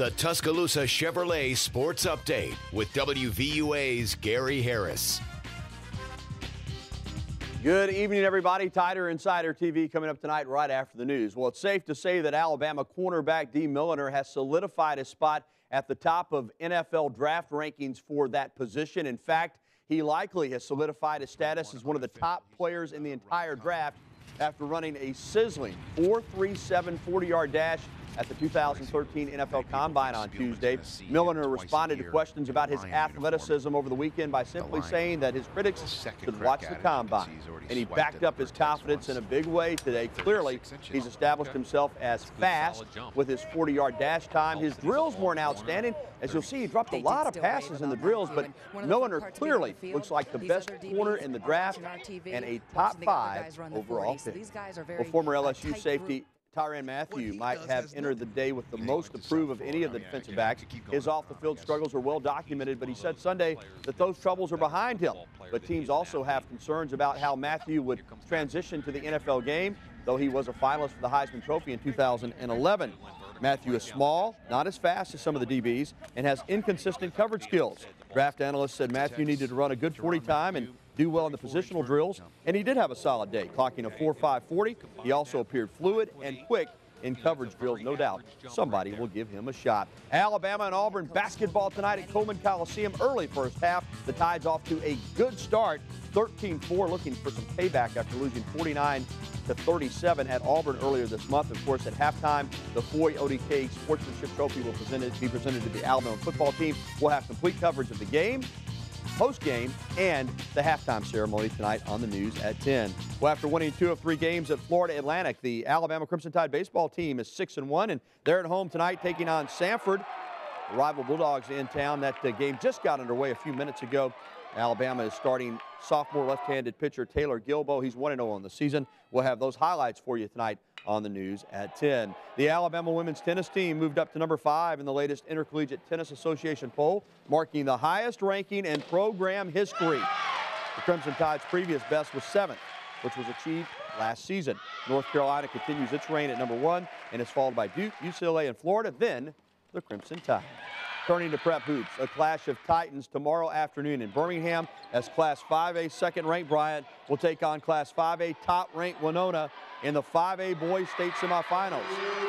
The Tuscaloosa Chevrolet Sports Update with WVUA's Gary Harris. Good evening, everybody. Tider Insider TV coming up tonight right after the news. Well, it's safe to say that Alabama cornerback Dee Milliner has solidified his spot at the top of NFL draft rankings for that position. In fact, he likely has solidified his status as one of the top players in the entire draft after running a sizzling 4.37 40-yard dash at the 2013 NFL Combine on Tuesday. Milliner responded to questions about his athleticism over the weekend by simply saying that his critics should watch the Combine. And he backed up his confidence in a big way today. Clearly, he's established himself as fast with his 40-yard dash time. His drills weren't outstanding. As you'll see, he dropped a lot of passes in the drills, but Milliner clearly looks like the best corner in the draft and a top 5 overall pick. Well, former LSU safety Tyrann Mathieu might have entered the day with the most to prove of any of the defensive backs. His off-the-field struggles are well documented, but he said Sunday that those troubles are behind him. But teams also have concerns about how Mathieu would transition to the NFL game, though he was a finalist for the Heisman Trophy in 2011. Mathieu is small, not as fast as some of the DBs, and has inconsistent coverage skills. Draft analysts said Mathieu needed to run a good 40 time and do well in the positional drills, and he did have a solid day, clocking a 4.5 40. He also appeared fluid and quick in coverage drills. No doubt somebody will give him a shot. Alabama and Auburn basketball tonight at Coleman Coliseum. Early first half. The Tide's off to a good start, 13-4, looking for some payback after losing 49-37 at Auburn earlier this month. Of course, at halftime, the Foy ODK Sportsmanship Trophy will be presented to the Alabama football team. We'll have complete coverage of the game, post-game, and the halftime ceremony tonight on the news at 10. Well, after winning 2 of 3 games at Florida Atlantic, the Alabama Crimson Tide baseball team is 6-1, and they're at home tonight taking on Samford. The rival Bulldogs in town. That game just got underway a few minutes ago. Alabama is starting sophomore left-handed pitcher Taylor Gilbo. He's 1-0 on the season. We'll have those highlights for you tonight on the news at 10. The Alabama women's tennis team moved up to number 5 in the latest Intercollegiate Tennis Association poll, marking the highest ranking in program history. The Crimson Tide's previous best was 7th, which was achieved last season. North Carolina continues its reign at number 1 and is followed by Duke, UCLA, and Florida, then the Crimson Tide. Turning to prep hoops, a clash of titans tomorrow afternoon in Birmingham as Class 5A second-ranked Bryant will take on Class 5A top-ranked Winona in the 5A boys state semifinals.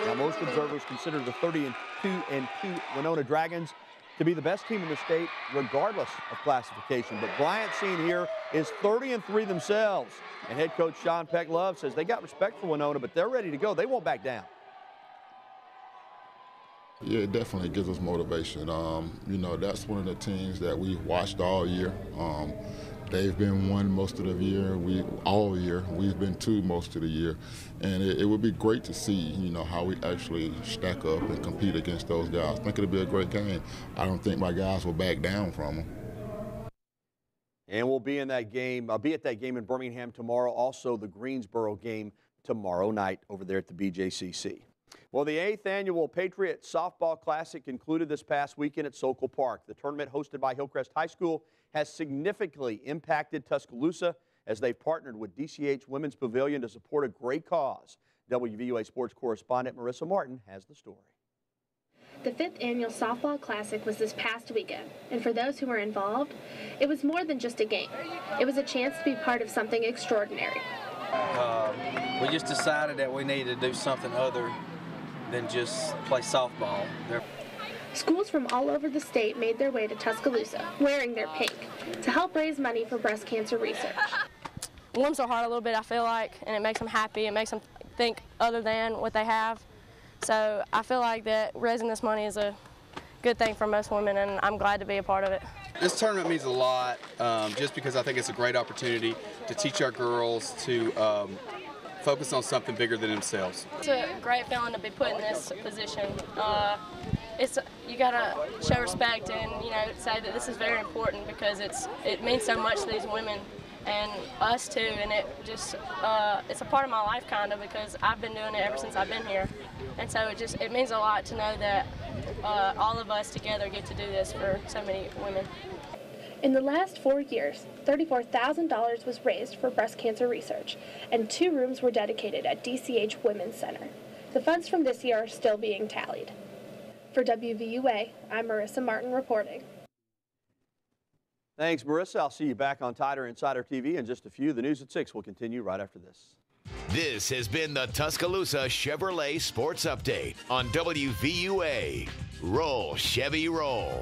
Now, most observers consider the 32-2 Winona Dragons to be the best team in the state regardless of classification. But Bryant's team here is 30-3 themselves. And head coach Sean Peck Love says they got respect for Winona, but they're ready to go. They won't back down. Yeah, it definitely gives us motivation. You know, that's one of the teams that we watched all year. They've been 1 most of the year, all year. We've been 2 most of the year. And it would be great to see, you know, how we actually stack up and compete against those guys. I think it'll be a great game. I don't think my guys will back down from them. And we'll be in that game. I'll be at that game in Birmingham tomorrow. Also, the Greensboro game tomorrow night over there at the BJCC. Well, the 8th annual Patriot Softball Classic concluded this past weekend at Sokol Park. The tournament, hosted by Hillcrest High School, has significantly impacted Tuscaloosa as they've partnered with DCH Women's Pavilion to support a great cause. WVUA Sports correspondent Marissa Martin has the story. The 5th annual Softball Classic was this past weekend, and for those who were involved, it was more than just a game. It was a chance to be part of something extraordinary. We just decided that we needed to do something other than just play softball. Schools from all over the state made their way to Tuscaloosa, wearing their pink, to help raise money for breast cancer research. It warms their heart a little bit, I feel like, and it makes them happy. It makes them think other than what they have. So I feel like that raising this money is a good thing for most women, and I'm glad to be a part of it. This tournament means a lot just because I think it's a great opportunity to teach our girls to focus on something bigger than themselves. It's a great feeling to be put in this position. You gotta show respect and say that this is very important because it means so much to these women and us too, and it's a part of my life kind of because I've been doing it ever since I've been here, and so it means a lot to know that all of us together get to do this for so many women. In the last 4 years, $34,000 was raised for breast cancer research, and 2 rooms were dedicated at DCH Women's Center. The funds from this year are still being tallied. For WVUA, I'm Marissa Martin reporting. Thanks, Marissa. I'll see you back on Tider Insider TV in just a few. The news at 6 will continue right after this. This has been the Tuscaloosa Chevrolet Sports Update on WVUA. Roll, Chevy, roll.